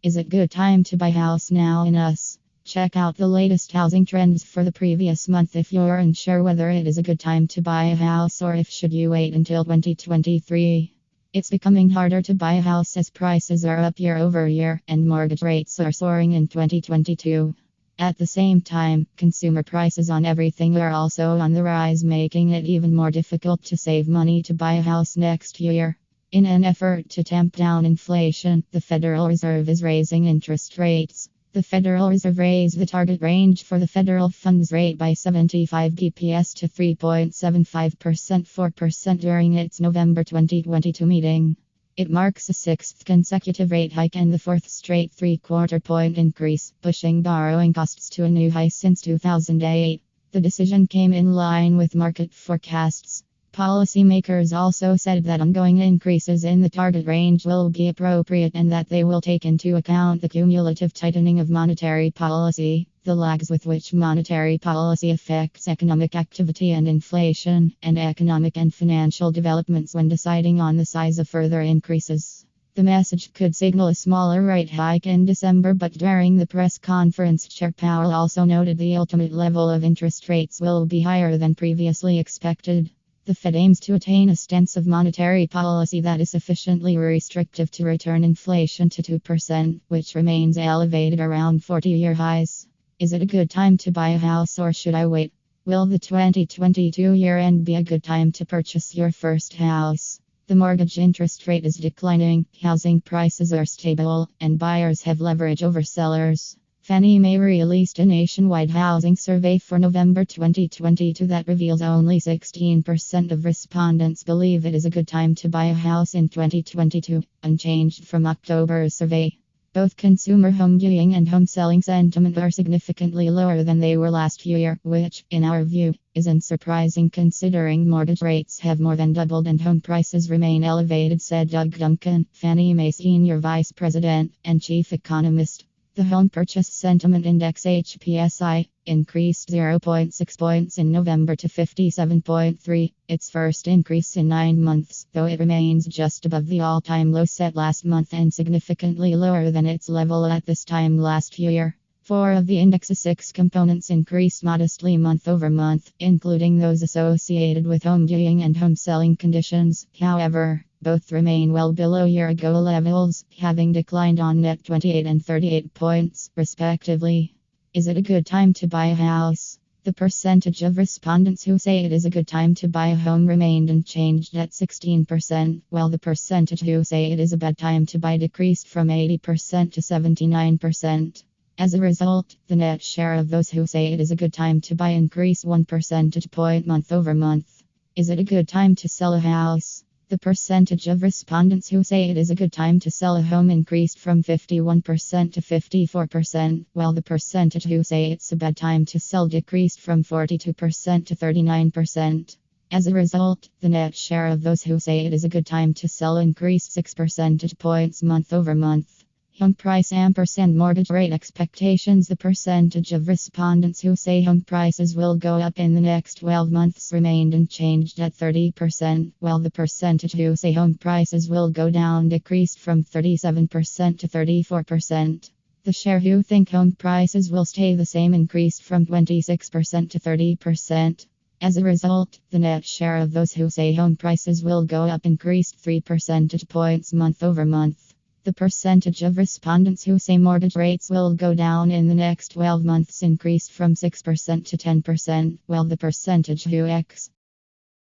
Is it good time to buy house now in us? Check out the latest housing trends for the previous month if you're unsure whether it is a good time to buy a house or if should you wait until 2023. It's becoming harder to buy a house as prices are up year over year and mortgage rates are soaring in 2022. At the same time, consumer prices on everything are also on the rise, making it even more difficult to save money to buy a house next year. In an effort to tamp down inflation, the Federal Reserve is raising interest rates. The Federal Reserve raised the target range for the federal funds rate by 75 bps to 3.75% 4% during its November 2022 meeting. It marks a sixth consecutive rate hike and the fourth straight three-quarter point increase, pushing borrowing costs to a new high since 2008. The decision came in line with market forecasts. Policymakers also said that ongoing increases in the target range will be appropriate and that they will take into account the cumulative tightening of monetary policy, the lags with which monetary policy affects economic activity and inflation, and economic and financial developments when deciding on the size of further increases. The message could signal a smaller rate hike in December, but during the press conference, Chair Powell also noted the ultimate level of interest rates will be higher than previously expected. The Fed aims to attain a stance of monetary policy that is sufficiently restrictive to return inflation to 2%, which remains elevated around 40-year highs. Is it a good time to buy a house or should I wait? Will the 2022 year end be a good time to purchase your first house? The mortgage interest rate is declining, housing prices are stable, and buyers have leverage over sellers. Fannie Mae released a nationwide housing survey for November 2022 that reveals only 16% of respondents believe it is a good time to buy a house in 2022, unchanged from October's survey. Both consumer home viewing and home selling sentiment are significantly lower than they were last year, which, in our view, isn't surprising considering mortgage rates have more than doubled and home prices remain elevated, said Doug Duncan, Fannie Mae Senior Vice President and Chief Economist. The Home Purchase Sentiment Index HPSI increased 0.6 points in November to 57.3, its first increase in 9 months, though it remains just above the all-time low set last month and significantly lower than its level at this time last year. 4 of the index's 6 components increased modestly month over month, including those associated with home viewing and home selling conditions. However, both remain well below year-ago levels, having declined on net 28 and 38 points, respectively. Is it a good time to buy a house? The percentage of respondents who say it is a good time to buy a home remained unchanged at 16%, while the percentage who say it is a bad time to buy decreased from 80% to 79%. As a result, the net share of those who say it is a good time to buy increased 1 percentage point month over month. Is it a good time to sell a house? The percentage of respondents who say it is a good time to sell a home increased from 51% to 54%, while the percentage who say it's a bad time to sell decreased from 42% to 39%. As a result, the net share of those who say it is a good time to sell increased 6 percentage points month over month. Home price ampersand mortgage rate expectations. The percentage of respondents who say home prices will go up in the next 12 months remained unchanged at 30%, while the percentage who say home prices will go down decreased from 37% to 34%. The share who think home prices will stay the same increased from 26% to 30%. As a result, the net share of those who say home prices will go up increased 3 percentage points month over month. The percentage of respondents who say mortgage rates will go down in the next 12 months increased from 6% to 10%, while the percentage who